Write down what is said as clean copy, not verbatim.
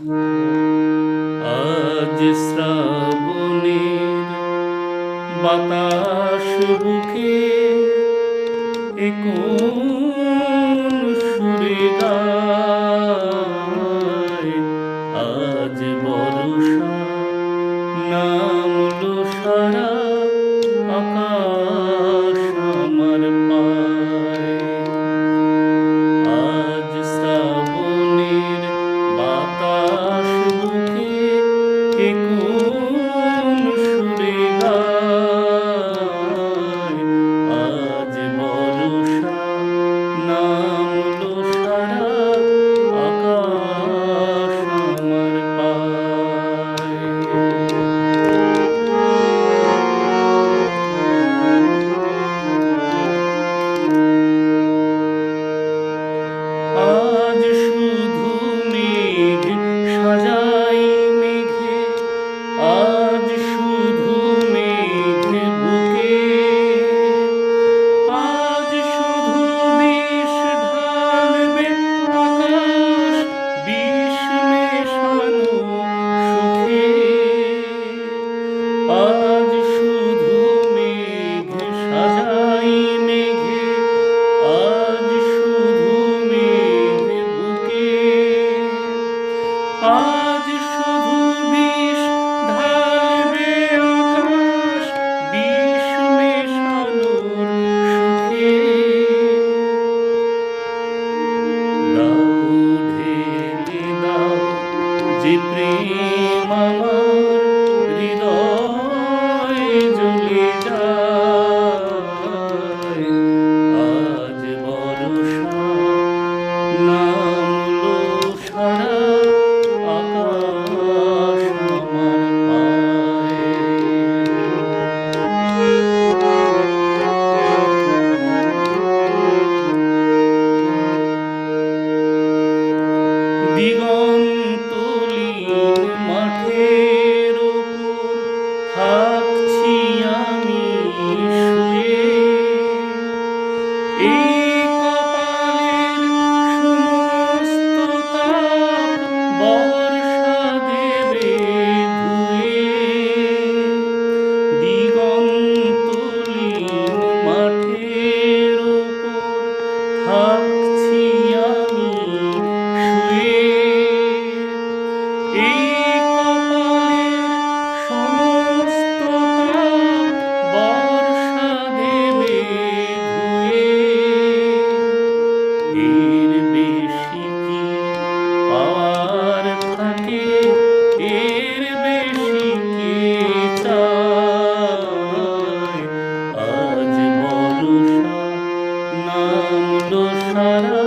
আজ শ্রাবণের বাতাস বুকে এ কোন সুরে গায়। আজ বর্ষা নামলো সারা আকাশ আমার পায়। আজ শ্রাবণের বাতাস বুকে এ কোন সুরে গায়। আজ বর্ষা নামলো সারা আকাশ আমার পায়। আজ শুধু মেঘ সাজাই মেঘে, আজ শুধু মেঘ বুকে, আজ শুধু বিষ ঢালবে আকাশ বিষ মেশানো সুখে। আজ শুধু মেঘ সাজাই মেঘে, আজ শুধু মেঘ বুকে, আজ শুধু বিষ ঢালবে আকাশ বিষ মেশানোর সুখে। দাও ঢেলে দাও যে প্রেম আমার হৃদয় জ্বলে যায়। আজ বর্ষা নামলো সারা আকাশ আমার পায়। দিগন্তলীন মাঠের ওপর থাকছি আমি শুয়ে, এই কপালের সমস্ত তাপ বর্ষা দেবে ধুয়ে। দিগন্তলীন মাঠের ওপর থাকছি আমি শুয়ে, এই কপালের সমস্ত তাপ বর্ষা দেবে ধুয়ে। এর বেশি কি পাওয়ার থাকে, এর বেশি কে চায়। আজ বর্ষা নামলো সারা